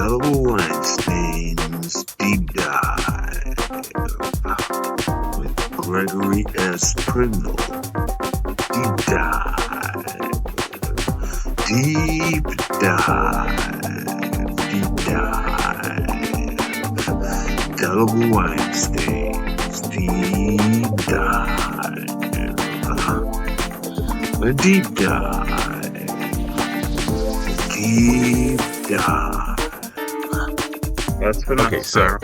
Indelible Weinstein's Deep Dive with Gregory S. Prindle. Deep Dive. Deep Dive. Deep Dive. Indelible Weinstein's Deep Dive. A deep dive. Deep dive. That's for Okay, so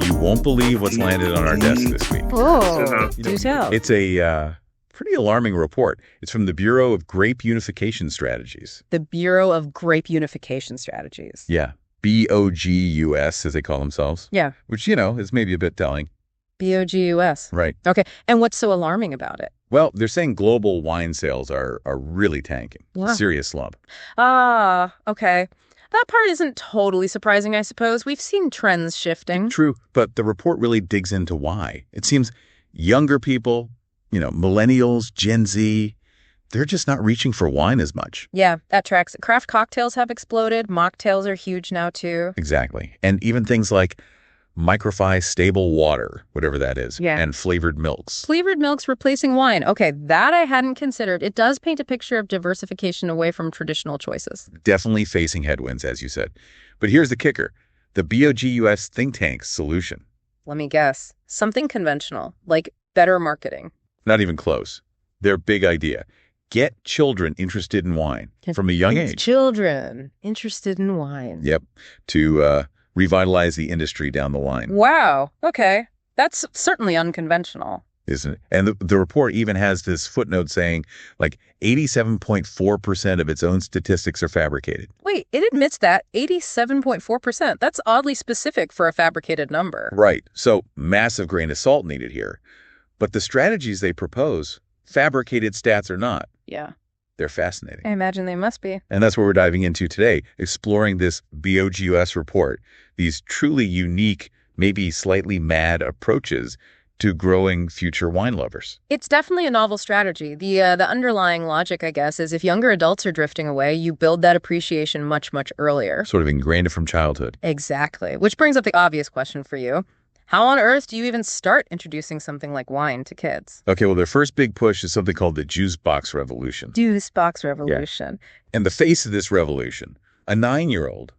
you won't believe what's landed on our desk this week. Oh, do tell. It's a pretty alarming report. It's from the Bureau of Grape Unification Strategies. The Bureau of Grape Unification Strategies. Yeah, BOGUS, as they call themselves. Yeah. Which, is maybe a bit telling. BOGUS. Right. Okay, and what's so alarming about it? Well, they're saying global wine sales are really tanking. Wow. Serious slump. Ah, okay. That part isn't totally surprising, I suppose. We've seen trends shifting. True, but the report really digs into why. It seems younger people, millennials, Gen Z, they're just not reaching for wine as much. Yeah, that tracks. Craft cocktails have exploded. Mocktails are huge now, too. Exactly. And even things like microfy stable water, whatever that is, Yeah. and flavored milks. Flavored milks replacing wine. Okay, that I hadn't considered. It does paint a picture of diversification away from traditional choices. Definitely facing headwinds, as you said. But here's the kicker. The BOGUS think tank's solution. Let me guess. Something conventional, like better marketing. Not even close. Their big idea. Get children interested in wine from a young age. Children interested in wine. Yep. To revitalize the industry down the line. Wow. Okay. That's certainly unconventional. Isn't it? And the report even has this footnote saying, 87.4% of its own statistics are fabricated. Wait, it admits that 87.4%. That's oddly specific for a fabricated number. Right. So massive grain of salt needed here. But the strategies they propose, fabricated stats or not, Yeah. they're fascinating. I imagine they must be. And that's what we're diving into today, exploring this BOGUS report, these truly unique, maybe slightly mad approaches to growing future wine lovers. It's definitely a novel strategy. The underlying logic, I guess, is if younger adults are drifting away, you build that appreciation much, much earlier. Sort of ingrained it from childhood. Exactly. Which brings up the obvious question for you. How on earth do you even start introducing something like wine to kids? Okay, well, their first big push is something called the juice box revolution. Juice box revolution. And the face of this revolution, a 9-year-old,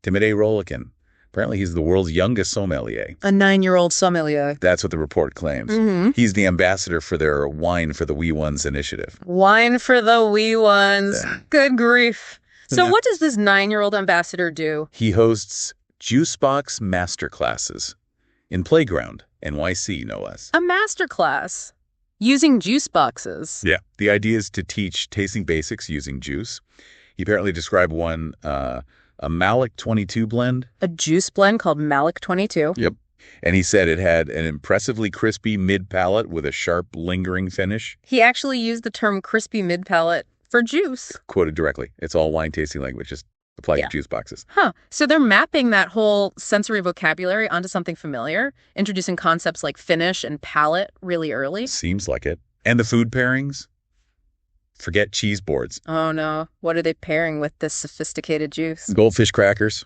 Timothy Rolikin. Apparently, he's the world's youngest sommelier. A 9-year-old sommelier. That's what the report claims. Mm-hmm. He's the ambassador for their Wine for the Wee Ones initiative. Wine for the wee ones. Good grief. So Yeah. what does this 9-year-old ambassador do? He hosts juice box masterclasses in Playground, NYC, no less. A masterclass using juice boxes. Yeah. The idea is to teach tasting basics using juice. He apparently described one, a Malik 22 blend. A juice blend called Malik 22. Yep. And he said it had an impressively crispy mid-palate with a sharp, lingering finish. He actually used the term crispy mid-palate for juice. Quoted directly. It's all wine tasting language, just applied to juice boxes. Huh. So they're mapping that whole sensory vocabulary onto something familiar, introducing concepts like finish and palate really early. Seems like it. And the food pairings? Forget cheese boards. Oh no. What are they pairing with this sophisticated juice? Goldfish crackers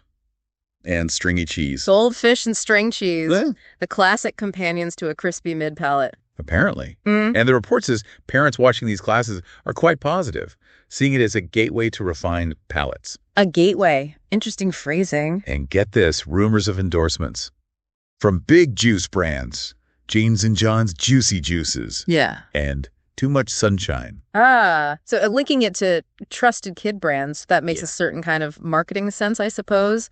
and stringy cheese. Goldfish and string cheese. Yeah. The classic companions to a crispy mid-palate. Apparently. Mm. And the report says parents watching these classes are quite positive, seeing it as a gateway to refined palates. A gateway. Interesting phrasing. And get this, rumors of endorsements. From big juice brands, Jane's and John's Juicy Juices, Yeah. and Too Much Sunshine. Ah, so linking it to trusted kid brands, that makes Yeah. a certain kind of marketing sense, I suppose.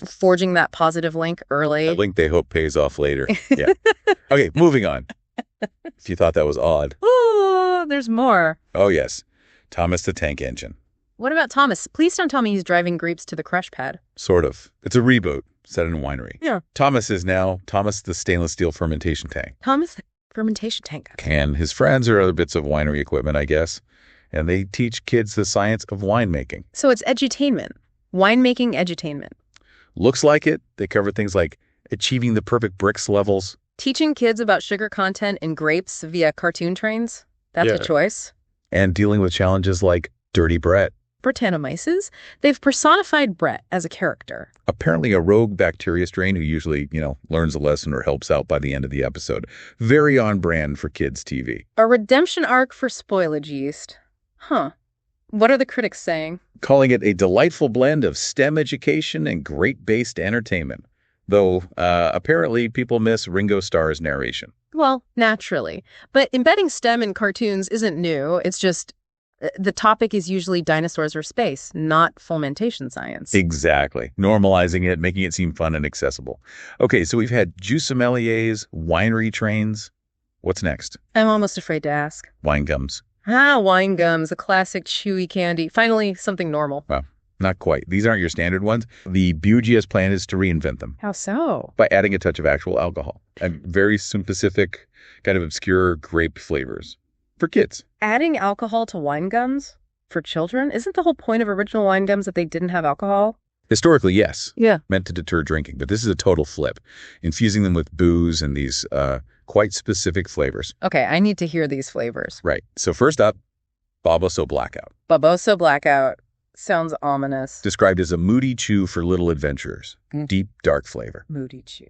Forging that positive link early. A link they hope pays off later. Yeah. Okay, moving on. If you thought that was odd. Oh, there's more. Oh, yes. Thomas the Tank Engine. What about Thomas? Please don't tell me he's driving grapes to the crush pad. Sort of. It's a reboot set in a winery. Yeah. Thomas is now Thomas the Stainless Steel Fermentation Tank. Thomas, the fermentation tank. And his friends are other bits of winery equipment, I guess. And they teach kids the science of winemaking. So it's edutainment. Winemaking edutainment. Looks like it. They cover things like achieving the perfect bricks levels. Teaching kids about sugar content in grapes via cartoon trains. That's a Yeah. choice. And dealing with challenges like dirty Brett. Brettanomyces, they've personified Brett as a character. Apparently a rogue bacteria strain who usually, learns a lesson or helps out by the end of the episode. Very on brand for kids' TV. A redemption arc for spoilage yeast. Huh. What are the critics saying? Calling it a delightful blend of STEM education and grape-based entertainment. Though, apparently people miss Ringo Starr's narration. Well, naturally. But embedding STEM in cartoons isn't new. It's just the topic is usually dinosaurs or space, not fomentation science. Exactly. Normalizing it, making it seem fun and accessible. Okay, so we've had juice sommeliers, winery trains. What's next? I'm almost afraid to ask. Wine gums. Wine gums, a classic chewy candy. Finally, something normal. Well, not quite. These aren't your standard ones. The BOGUS plan is to reinvent them. How so? By adding a touch of actual alcohol and very specific, kind of obscure grape flavors for kids. Adding alcohol to wine gums for children? Isn't the whole point of original wine gums that they didn't have alcohol? Historically, yes. Yeah. Meant to deter drinking, but this is a total flip. Infusing them with booze and these quite specific flavors. Okay, I need to hear these flavors. Right. So first up, Baboso Blackout. Baboso Blackout. Sounds ominous. Described as a moody chew for little adventurers. Deep, dark flavor. Moody chew.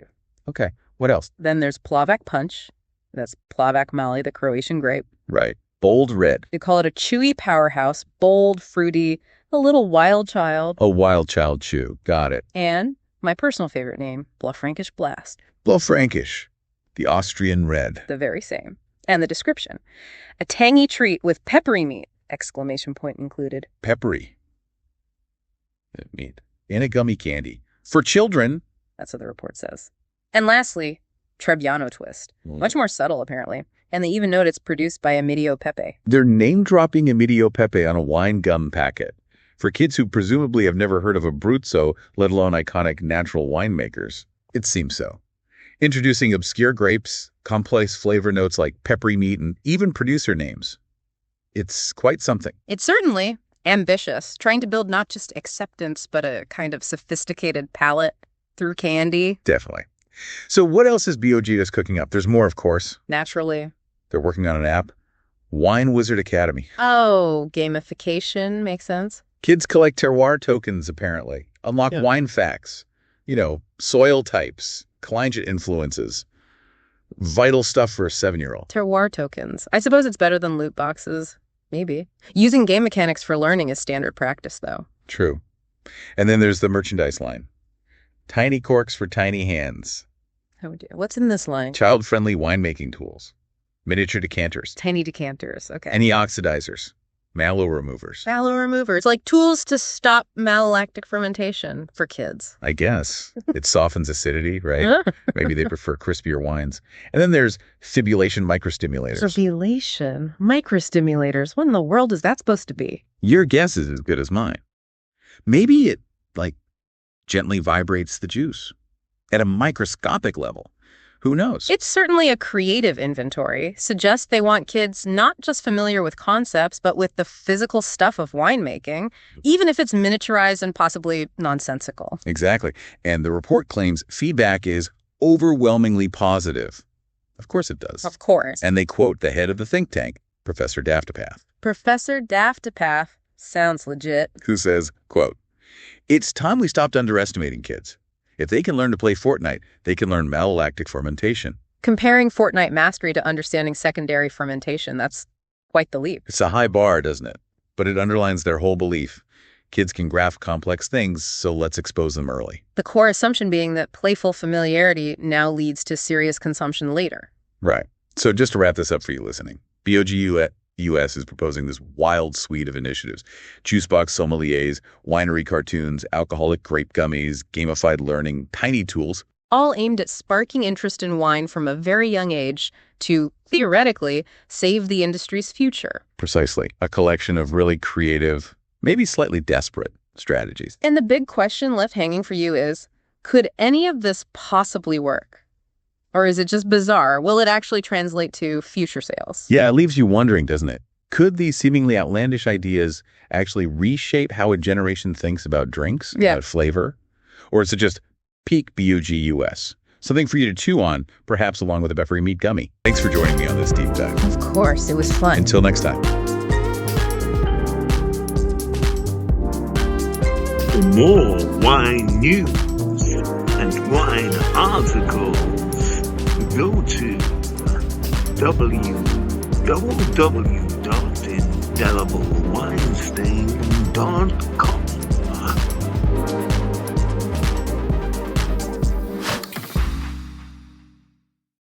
Okay. What else? Then there's Plavac Punch. That's Plavac Mali, the Croatian grape. Right. Bold red. They call it a chewy powerhouse, bold, fruity, a little wild child. A wild child chew. Got it. And my personal favorite name, Blaufränkisch Blast. Blaufränkisch. The Austrian red. The very same. And the description. A tangy treat with peppery meat, exclamation point included. Peppery. Meat. In a gummy candy. For children. That's what the report says. And lastly, Trebbiano Twist. Much more subtle, apparently. And they even note it's produced by Emidio Pepe. They're name-dropping Emidio Pepe on a wine gum packet. For kids who presumably have never heard of Abruzzo, let alone iconic natural winemakers. It seems so. Introducing obscure grapes, complex flavor notes like peppery meat, and even producer names. It's quite something. It's certainly ambitious, trying to build not just acceptance, but a kind of sophisticated palate through candy. Definitely. So what else is BOGUS cooking up? There's more, of course. Naturally. They're working on an app. Wine Wizard Academy. Oh, gamification makes sense. Kids collect terroir tokens, apparently. Unlock wine facts. Soil types. Climate influences. Vital stuff for a 7-year-old. Terroir tokens. I suppose it's better than loot boxes. Maybe. Using game mechanics for learning is standard practice, though. True. And then there's the merchandise line. Tiny corks for tiny hands. Oh dear. What's in this line? Child-friendly winemaking tools. Miniature decanters. Tiny decanters. Okay. Any oxidizers. Mallow removers. Mallow removers. Like tools to stop malolactic fermentation for kids. I guess. It softens acidity, right? Maybe they prefer crispier wines. And then there's fibulation microstimulators. Fibulation? Microstimulators? What in the world is that supposed to be? Your guess is as good as mine. Maybe it, gently vibrates the juice at a microscopic level. Who knows? It's certainly a creative inventory. Suggests they want kids not just familiar with concepts, but with the physical stuff of winemaking, even if it's miniaturized and possibly nonsensical. Exactly. And the report claims feedback is overwhelmingly positive. Of course it does. Of course. And they quote the head of the think tank, Professor Daftapath. Professor Daftapath sounds legit. Who says, quote, "It's time we stopped underestimating kids. If they can learn to play Fortnite, they can learn malolactic fermentation." Comparing Fortnite mastery to understanding secondary fermentation, that's quite the leap. It's a high bar, doesn't it? But it underlines their whole belief. Kids can graph complex things, so let's expose them early. The core assumption being that playful familiarity now leads to serious consumption later. Right. So just to wrap this up for you listening, BOGUS is proposing this wild suite of initiatives. Juicebox sommeliers, winery cartoons, alcoholic grape gummies, gamified learning, tiny tools. All aimed at sparking interest in wine from a very young age to, theoretically, save the industry's future. Precisely. A collection of really creative, maybe slightly desperate strategies. And the big question left hanging for you is, could any of this possibly work? Or is it just bizarre? Will it actually translate to future sales? Yeah, it leaves you wondering, doesn't it? Could these seemingly outlandish ideas actually reshape how a generation thinks about drinks, about flavor? Or is it just peak BOGUS? Something for you to chew on, perhaps along with a peppery meat gummy. Thanks for joining me on this deep dive. Of course, it was fun. Until next time. For more wine news and wine articles, go to www.indeliblewinestain.com.